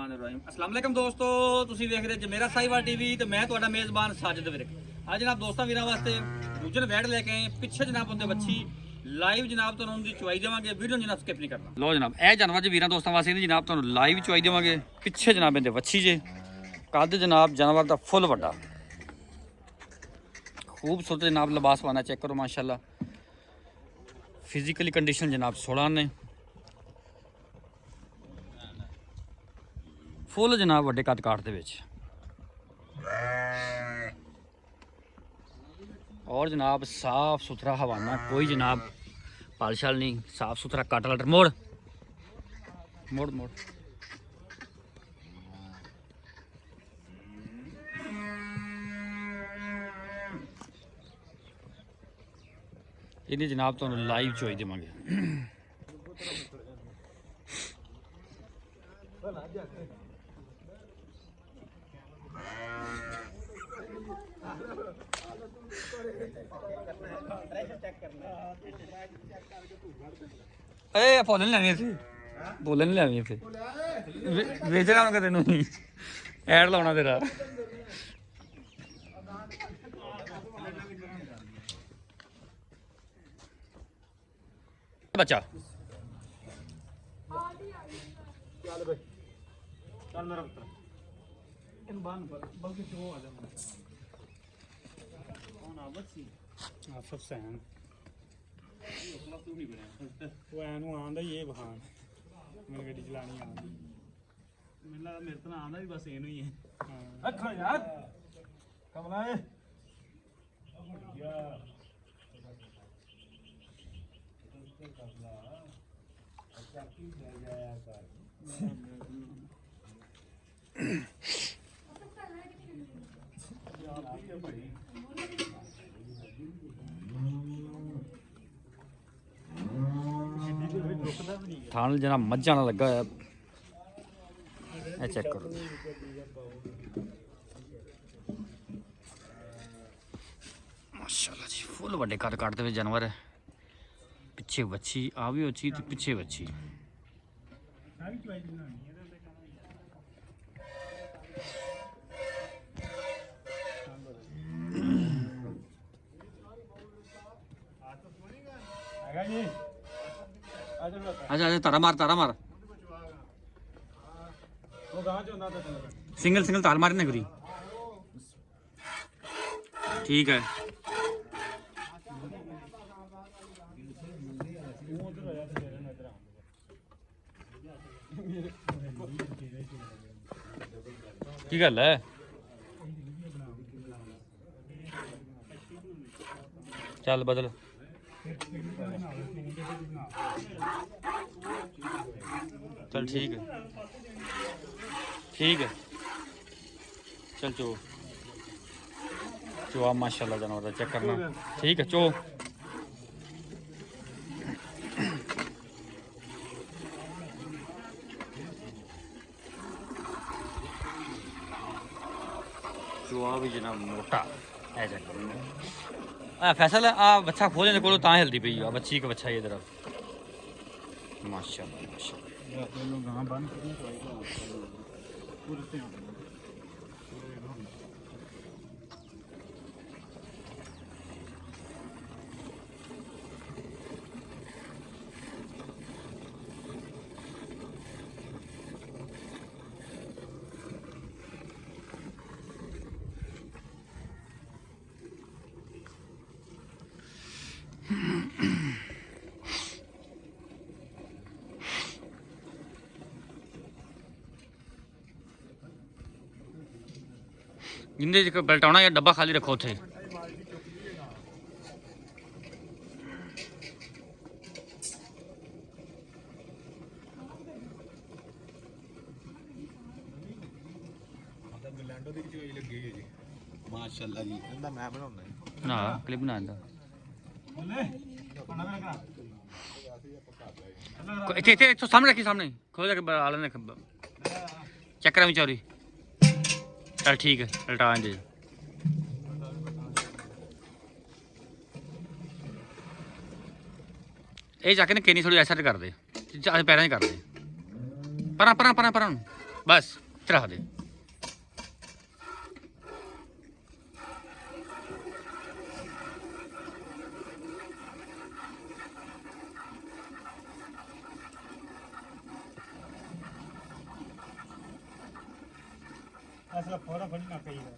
बिस्मिल्लाहिर्रहमानिर्रहीम अस्सलाम वालेकुम दोस्तों ਤੁਸੀਂ ਵੇਖ ਰਹੇ ਜਮੇਰਾ ਸਾਈਵਾਲ ਟੀਵੀ ਤੇ ਮੈਂ ਤੁਹਾਡਾ ਮੇਜ਼ਬਾਨ ਸਾਜਦ ਵਿਰਕ ਅੱਜ ਜਨਾਬ ਦੋਸਤਾਂ ਵੀਰਾਂ ਵਾਸਤੇ ਦੂਜੇ ਵੈੜ ਲੈ ਕੇ ਆਏ ਪਿੱਛੇ ਜਨਾਬ ਹੁੰਦੇ ਬੱਚੀ ਲਾਈਵ ਜਨਾਬ ਤੁਹਾਨੂੰ ਉਹਦੀ ਚੁਆਈ ਦੇਵਾਂਗੇ ਵੀਡੀਓ ਜਨਾਬ ਸਕਿਪ ਨਹੀਂ ਕਰਨਾ ਲੋ ਜਨਾਬ ਇਹ ਜਾਨਵਰ ਜੀ ਵੀਰਾਂ ਦੋਸਤਾਂ ਵਾਸਤੇ ਜਨਾਬ ਤੁਹਾਨੂੰ ਲਾਈਵ ਚੁਆਈ ਦੇਵਾਂਗੇ ਪਿੱਛੇ ਜਨਾਬ ਇਹਦੇ ਵੱਛੀ ਜੇ ਕੱਦ ਜਨਾਬ ਜਾਨਵਰ ਦਾ ਫੁੱਲ ਵੱਡਾ खूबसूरत जनाब लिबास पाना चेक करो माशाल्लाह फिजिकली कंडीशन जनाब 16 ने फुल जनाब वड्डे कद काट दे विच और जनाब साफ सुथरा हवाना कोई जनाब पाल शाल नहीं साफ सुथरा कट लटर मोड़ मोड़ मोड़ ਇਹਦੀ ਜਨਾਬ ਤੁਹਾਨੂੰ ਲਾਈਵ ਚੋਈ ਦੇਵਾਂਗੇ ਏ ਫੋਨ ਲੈਣੀ ਸੀ ਬੋਲਣ ਨਹੀਂ ਲੈਣੀ ਇੱਥੇ ਵੇਚਣਾ ਉਹਨਾਂ ਤੈਨੂੰ ਐਡ ਲਾਉਣਾ ਤੇਰਾ बच्चा चल भाई चल मेरा पुत्र इन बान पर बल्कि जो आ जाना कौन आफत सी आफत सैन अपना तू नहीं बना वो एनु आंदा ये बहान मेरी गड्डी चलानी आंदी मेरे ला मेरे तो आंदा भी बस एनु ही है रखो यार कमला है यार थान जना मज्जा ना लगा है चेक करो माशाल्लाह जी फुल बड़े कट काटते हुए जानवर है पिछे बच्ची आ भी अच्छी तो पिछे बच्ची अच्छा अच्छा तारा मार सिंगल सिंगल तार मारने करी ठीक है की गल है चल बदल चल ठीक है चल चो चो आप माशाल्लाह जानवर चेक करना ठीक है चो चुआ भी जनाब मोटा है चेक करो फैसल आ बच्चा खोलने को ता हिलती पई आ बच्ची का बच्चा ये इधर माशाल्लाह जिंदे बलटाना या डब्बा खाली रखो थे माशाल्लाह जी इंदा मैं बनाउंदा ना क्लिप बनांदा इथे इथे तो सामने रखी सामने खोल के आले ने चेक करा चोरी चल ठीक है उल्टा दे ये जाके ना केनी थोड़ी ऐसा कर दे पैर कर दे परा परा परा परा बस चढ़ा दे। ऐसा फोड़ा फड़ी ना कही है।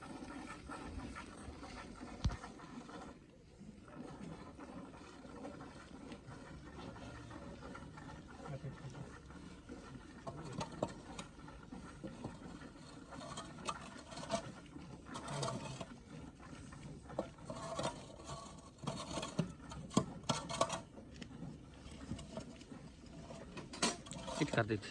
हिट कर देते।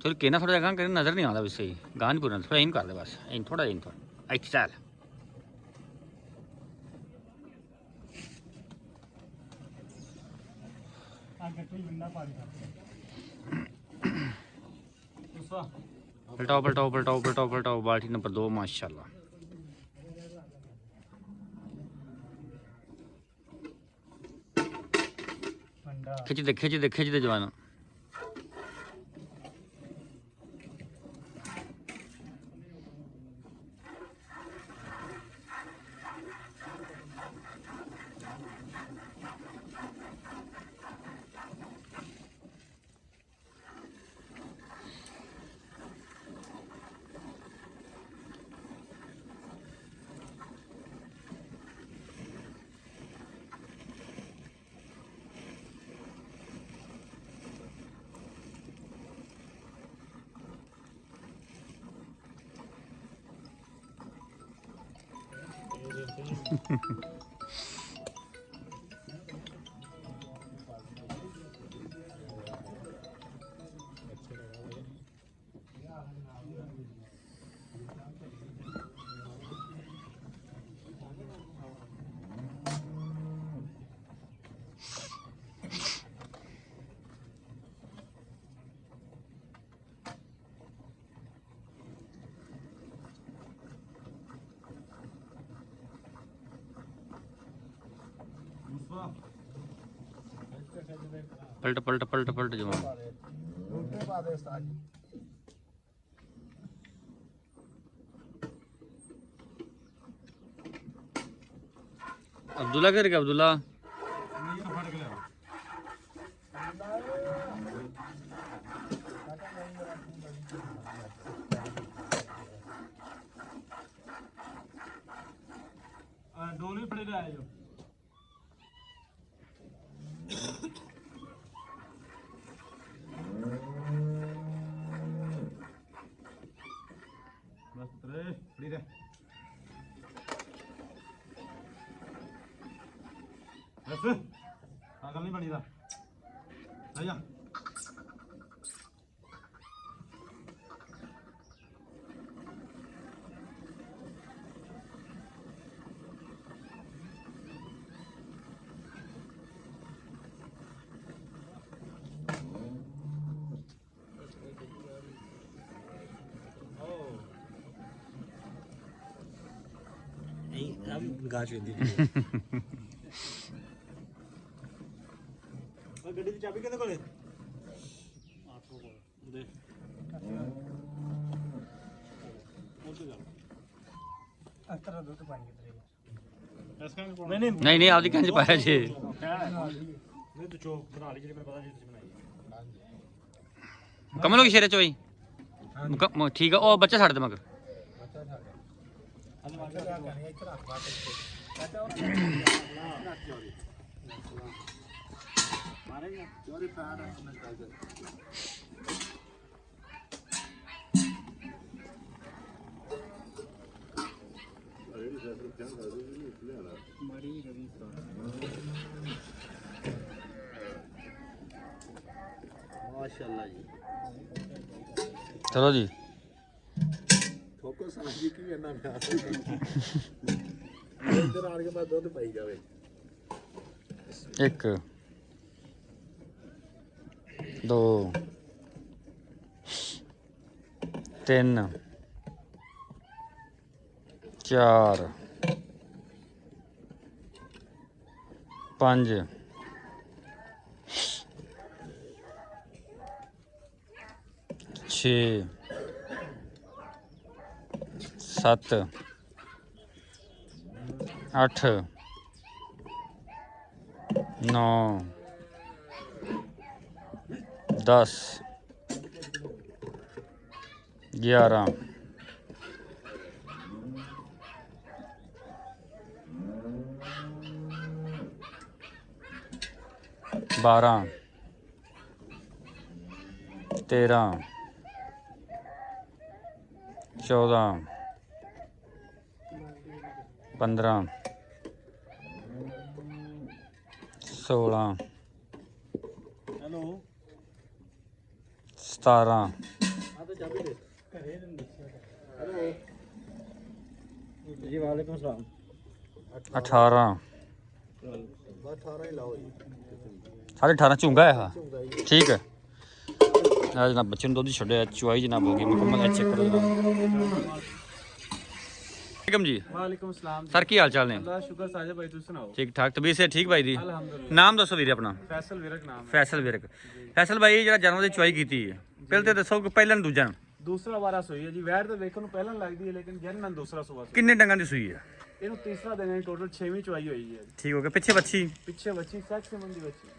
चल के ना थोड़ा जगह कर नजर नहीं आता वैसे ही गां नहीं पूरा थोड़ा इन कर दे बस इन थोड़ा इतने चल आगे कोई बंदा पार कर दूसरा पलटाओ पलटाओ पलटाओ पलटाओ पलटाओ बाल्टी नंबर 2 माशाल्लाह। बंदा खिंच दे खिंच दे खिंच दे जवान। पलट पलट पलट पलट जवान। बूटे पा दे उस्ताद जी। अब्दुल्ला कर क्या अब्दुल्ला डोले फड़े आए जो बस रे फड़ी रे बस पागल नहीं बनी रहा आया गाज दी ਗੱਡੀ ਦੀ ਚਾਬੀ ਕਿਹਦੇ ਕੋਲੇ ਆਟੋ ਕੋਲ ਦੇ ਉੱਥੇ ਜਾ ਅਤਰਾ ਦੁੱਧ ਪਾਣੀ ਕਿਧਰੇ ਇਸ ਕਾਰਨ ਕੋਲ ਨਹੀਂ नहीं नहीं आपकी कहीं पाया जी ਨਹੀਂ ਤੂੰ ਚੋਕ ਬਣਾ ਲਈ ਜਿਹੜੀ ਮੈਨੂੰ ਪਤਾ ਜੀ ਤੁਸੀਂ ਬਣਾਈ कमल होगी शेरे चोई ठीक है ओ बच्चा छाड़ दे मगर चोरी पैर माशाल्लाह जी। ਚਲੋ ਜੀ ਠੋਕੋ ਸਾਂਝੀ ਕੀ ਇੰਨਾ ਪਿਆਰ ਇੱਧਰ ਆਣ ਕੇ ਬਾਅਦ ਦੁੱਧ ਪਾਈ ਜਾਵੇ 1 2 3 4 5 6 7 8 9 10 11 12 13 14 15 16 हेलो 17 जी वालेकुम सलाम 18 ਬਸ 18 ਹੀ ਲਾਓ ਜੀ 18.5 ਝੁੰਗਾ ਹੈ ਹਾਂ ਠੀਕ ਹੈ ਆ ਜਨਾਬ ਬੱਚੇ ਨੂੰ ਦੁੱਧ ਛੱਡਿਆ ਚੁਆਈ ਜਨਾਬ ਹੋ ਗਈ ਮੁਕੰਮਲ ਹੈ ਚੈੱਕ ਕਰੋ ਜਨਾਬ ਵਾਲੇਕਮ ਜੀ वालेकुम सलाम ਸਰ ਕੀ ਹਾਲ ਚਾਲ ਨੇ अल्लाह शुक्र साजे भाई तुम सुनाओ ਠੀਕ ਠਾਕ ਤਬੀਅਤ ਸੇ ਠੀਕ ਭਾਈ ਦੀ अल्हम्दुलिल्लाह ਨਾਮ ਦੱਸੋ ਵੀਰੇ ਆਪਣਾ फैसल विरक नाम है ਫੈਸਲ ਵਿਰਕ ਫੈਸਲ ਭਾਈ ਜਿਹੜਾ ਜਨਮ ਦੀ ਚੁਆਈ ਕੀਤੀ ਹੈ ਪਹਿਲੇ ਤੇ ਦੱਸੋ ਕਿ ਪਹਿਲਾਂ ਦੂਜਾ ਨੂੰ दूसरा वारा सोई है जी वैर तो वेखन ਨੂੰ ਪਹਿਲਾਂ ਲੱਗਦੀ ਹੈ ਲੇਕਿਨ ਜਨਨ ਦੂਸਰਾ ਸੁਬਾ ਕਿੰਨੇ ਡੰਗਾਂ ਦੀ ਸੂਈ ਹੈ ਇਹਨੂੰ ਤੀਸਰਾ ਦਿਨ ਹੈ ਟੋਟਲ 6ਵੀਂ ਚੁਆਈ ਹੋਈ ਹੈ ਠੀਕ ਹੋ ਗਿਆ ਪਿੱਛੇ ਬੱਚੀ ਪਿੱਛੇ ਬੱਚੀ ਸੈਕਸ ਮੰਦੀ ਬੱਚੀ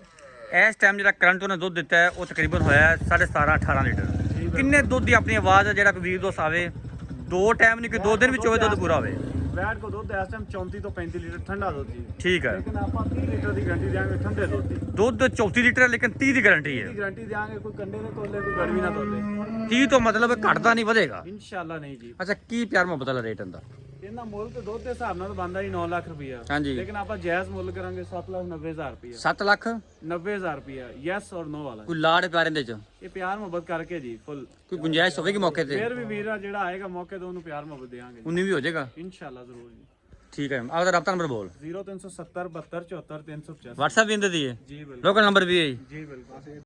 ਇਸ ਟਾਈਮ ਜਿਹੜਾ ਕਰੰਟ ਉਹਨੇ ਦੁੱਧ ਦਿੱਤਾ ਹੈ ਉਹ ਤਕਰੀਬਨ ਹੋਇਆ ਹੈ 17.5 18 ਲੀਟਰ ਕਿੰਨੇ ਦੁੱਧ ਦੀ ਆਪਣੀ ਆਵਾਜ਼ ਹੈ ਜਿਹੜਾ ਕੋਈ ਵੀਰ ਦੋਸਤ ਆਵੇ ਦੋ ਟਾਈਮ ਨਹੀਂ ਕਿ ਦੋ ਦਿਨ ਵਿੱਚ ਹੋਵੇ ਦੁੱਧ ਪੂਰਾ ਹੋਵੇ ਵੈਟ ਕੋ ਦੁੱਧ ਇਸ ਟਾਈਮ 34 ਤੋਂ 35 ਲੀਟਰ ਠੰਡਾ ਦੁੱਧ ਜੀ ਠੀਕ ਹੈ ਲੇਕਿਨ ਆਪਾਂ 30 ਲੀਟਰ ਦੀ ਗਾਰੰਟੀ ਦਿਆਂਗੇ ਠੰਡੇ ਦੁੱਧ ਦੀ ਦੁੱਧ 34 ਲੀਟਰ ਹੈ ਲੇਕਿਨ 30 ਦੀ ਗਾਰੰਟੀ ਹੈ ਦੀ ਗਾਰੰਟੀ ਦਿਆਂਗੇ ਕੋਈ ਕੰਡੇ ਦੇ ਤੋਲੇ ਕੋਈ ਗੜਵੀ ਨਾ ਤੋਲੇ 30 ਤੋਂ ਮਤਲਬ ਘਟਦਾ ਨਹੀਂ ਵਧੇਗਾ ਇਨਸ਼ਾਅੱਲਾ ਨਹੀਂ ਜੀ ਅੱਛਾ ਕੀ ਪਿਆਰ ਮੁਹੱਬਤ ਵਾਲਾ ਰੇਟ ਹੁੰਦਾ ਇਹਨਾਂ ਮੁੱਲ ਤੇ ਦੁੱਧ ਦੇ ਹਿਸਾਬ ਨਾਲ ਬੰਦਾ ਹੀ 9 ਲੱਖ ਰੁਪਇਆ ਹਾਂਜੀ ਲੇਕਿਨ ਆਪਾਂ ਜਾਇਜ਼ ਮੁੱਲ ਕਰਾਂਗੇ 7,90,000 ਰੁਪਇਆ 7 ਲੱਖ 90,000 ਰੁਪਇਆ ਯੈਸ ਔਰ ਨੋ ਵਾਲਾ ਕੋਈ ਲਾੜ ਪਿਆਰ ਇਹਦੇ ਚ ਇਹ ਪਿਆਰ ਮੁਹੱਬਤ ਕਰਕੇ ਜੀ ਫੁੱਲ ਕੋਈ ਗੁੰਜਾਇਸ਼ ਹੋਵੇਗੀ ਮੌਕੇ ਤੇ ਫਿਰ ਵੀ ਵੀਰਾ ਜਿਹੜਾ ਆਏਗਾ ਮੌਕੇ ਤੇ ਉਹਨੂੰ ਪਿਆਰ ਮੁਹੱਬਤ ਦੇਵਾਂਗੇ 19 ਵੀ ਹੋ ਜਾਏਗਾ ਇਨਸ਼ਾਅੱਲਾ ਜ਼ਰੂਰ ਜੀ ਠੀਕ ਹੈ ਆਪਦਾ ਰابطਾ ਨੰਬਰ ਬੋਲ 0370 72 74 385 WhatsApp ਵੀ ਇਹਦੇ ਦੀ ਹੈ ਜੀ ਬਿਲਕੁਲ ਲੋਕਲ ਨੰਬਰ ਵੀ ਹੈ ਜੀ ਜੀ ਬਿਲਕੁਲ